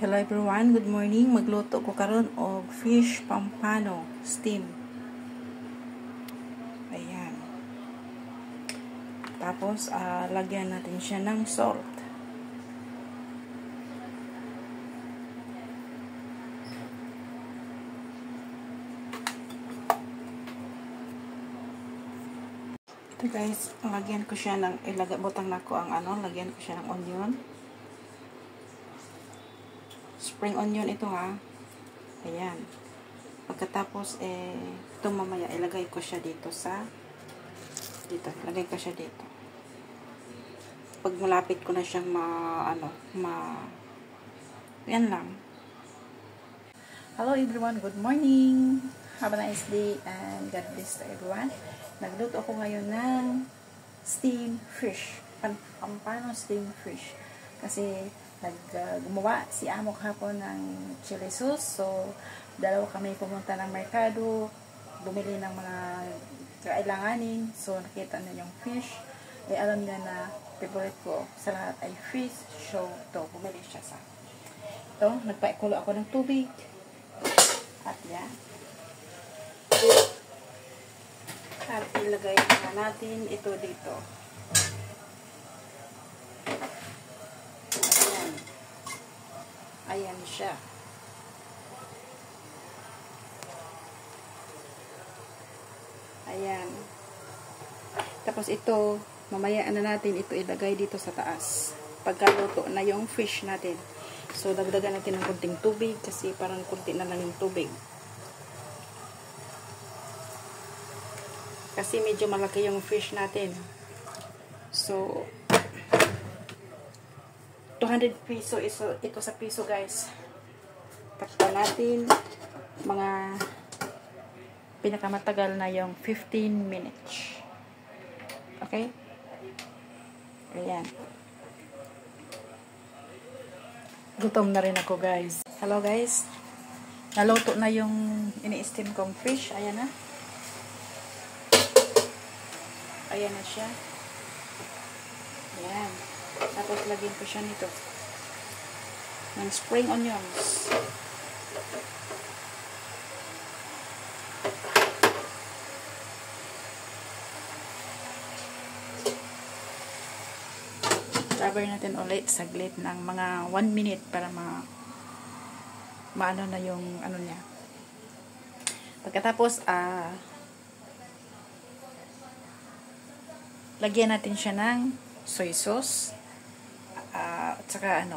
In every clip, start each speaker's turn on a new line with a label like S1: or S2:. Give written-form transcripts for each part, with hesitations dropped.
S1: Hello everyone, good morning. Magluto ko karon og fish pampano steam. Ayan. Tapos lagyan natin siya ng salt. Ito guys, lagyan ko siya ng butang na ko ang lagyan ko siya ng onion. Spring onion ito ha. Ayan. Pagkatapos ito mamaya ilagay ko siya dito ilagay ko siya dito. Pag malapit ko na siyang yan lang. Hello everyone, good morning. Have a nice day and God bless to everyone. Nagluto ako ngayon ng steamed fish. Pampano steamed fish. Kasi gumawa si amo kahapon ng chili sauce. So, dalawa kami pumunta ng merkado, bumili ng mga kailanganin. So, nakita na yung fish. Alam niya na favorite ko sa lahat ay fish. So, ito, bumili siya sa ito. Nagpaikulo ako ng tubig. At yan. At ilagay na natin ito dito. Ayan siya. Ayan. Tapos ito, mamaya natin ito ilagay dito sa taas. Pagkaluto na yung fish natin. So, dagdagan natin ng kunting tubig kasi parang kunti na lang yung tubig. Kasi medyo malaki yung fish natin. So, 200 piso ito sa piso guys. Takpan natin mga pinakamatagal na yung 15 minutes. Okay? Ayan. Gutom na rin ako guys. Hello guys. Naluto na yung ini-steam kong fish. Ayan na. Ayan na siya. Ayan. Tapos lagyan ko siya nito ng spring onions. Cover natin ulit saglit ng mga 1 minute para maano na yung niya. Pagkatapos lagyan natin siya ng soy sauce. At saka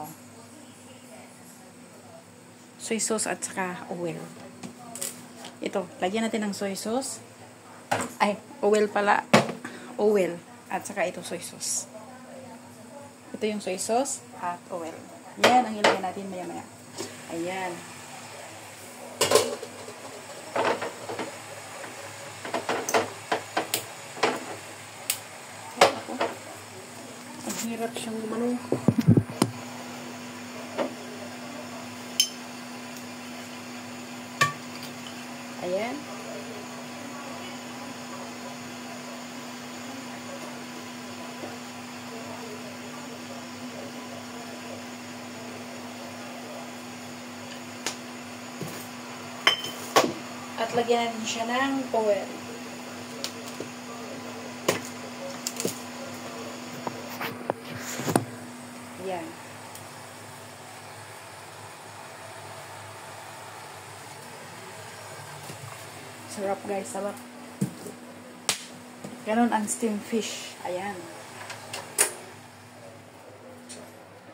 S1: soy sauce at saka oil. Ito, lagyan natin ng soy sauce. Ay, oil pala. Oil. At saka ito soy sauce. Ito yung soy sauce at oil. Yan ang ilagay natin maya-maya. Ayan. Ang hirap siyang gumano. Ayan. At lagyan natin siya ng oil. Ayan. Sarap guys, sarap. Ganon ang steamed fish. Ayan.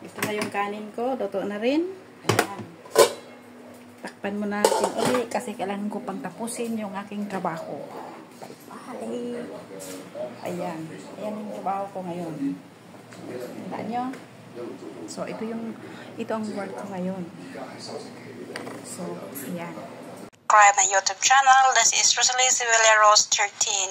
S1: Ito na yung kanin ko. Luto na rin. Ayan. Takpan mo natin ulit kasi kailangan ko pang tapusin yung aking trabaho. Bye-bye. Ayan. Ayan yung trabaho ko ngayon. Tandaan nyo? So, ito ang work ko ngayon. So, ayan.
S2: Subscribe my YouTube channel. This is Rosalie Sevilla Rose 13.